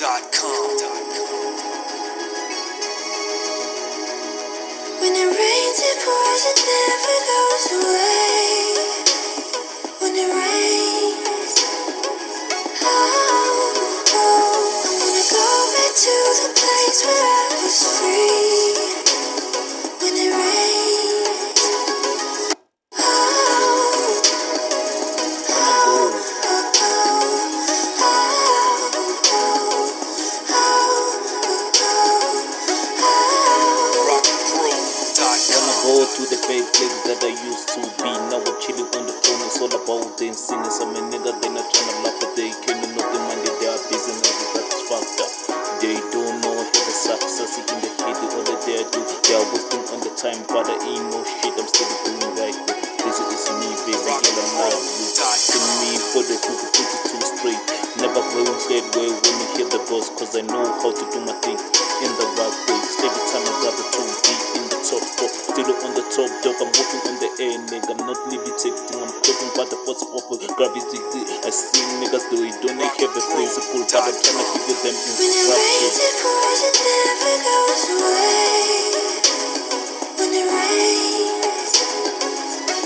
When it rains, it pours, it never goes away. When it rains, oh, I wanna go back to the place where I was free. When it rains, oh, Go to the bad place that I used to be. Now I'm chilling on the throne. It's all about dancing. Some nigga they not tryna laugh, but they can't know the money. They are busy now. That's fucked up. They don't know how the success in the head. All that they do, they are wasting on the time. But I ain't no shit. I'm still doing right. This is me, baby girl. I love you. Send me for the hook, put it too straight. Never going straight way when you hear the boss, cause I know how to do my thing in the right way. Every time I got the 2 beat in the top top, still on the top dog. I'm walking on the air, nigga. I'm not levitating. I'm talking about the force of gravity. I see niggas do it, don't they have the principle, but I'm trying to give them when it rains, it pours, it never goes away. When it rains,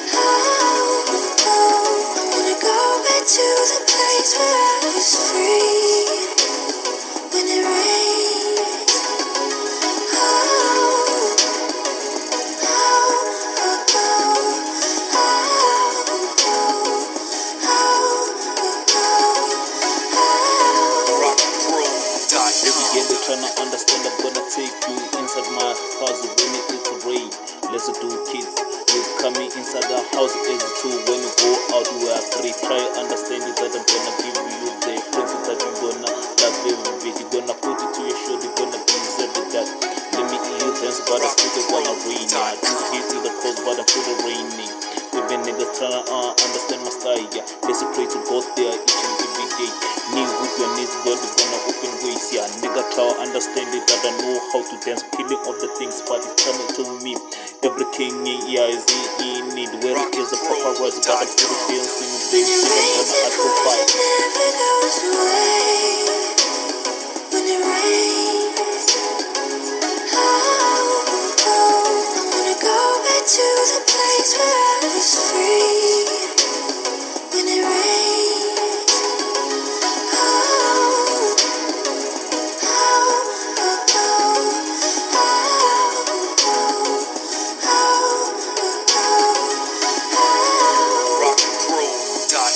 oh, I wanna go back to the place where I was free. When it rains, yeah, they're trying to understand. I'm gonna take you inside my house when it is rain. Let's do kids. You coming inside the house as two. When you go out, we are free. Try understanding that I'm gonna give you the principle that you're gonna love every bit. You're gonna put it to your shoulder. You're gonna deserve that. Let me hear you dance, but I still don't wanna rain. I do hate in the coast, but I'm still raining. Even niggas tryna understand my style, yeah. Let's pray to God there each and every day. Knee with your knees, God is gonna open ways, yeah. Nigga try understand it, that I know how to dance, killing all the things, but it's coming to me. Every king, yeah, is in need. Where is the proper words, but I'm still dancing. They still gonna have to fight. it never goes away. When it rains, oh, I wanna go back to the place where I was free. When it rains,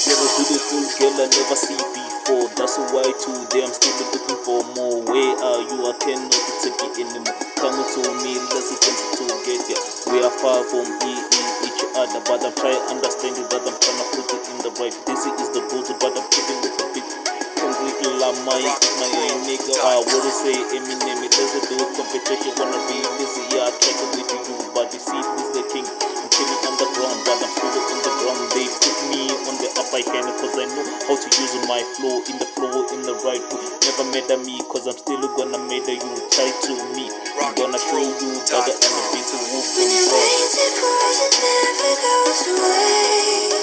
Never beautiful girl I never see before. That's why today I'm still looking for more. Where are you? I cannot take it anymore. Come to me, let's dance together. We are far from each other, but I'm trying to understand it, that I'm trying to put it in the right. This is the goals, but I'm putting it a bit concrete. My nigga, I would say Eminem. It doesn't do competition. Wanna be this, yeah, I try to with you, but you see, this the king. I'm chilling on the ground, but I'm still on the ground. They put me on the upper hand, cause I know how to use my flow in the right way. Never made me, cause I'm still gonna make you try to me. I'm gonna show you that I'm a busy wolf. when it rains, it pours, it never goes away.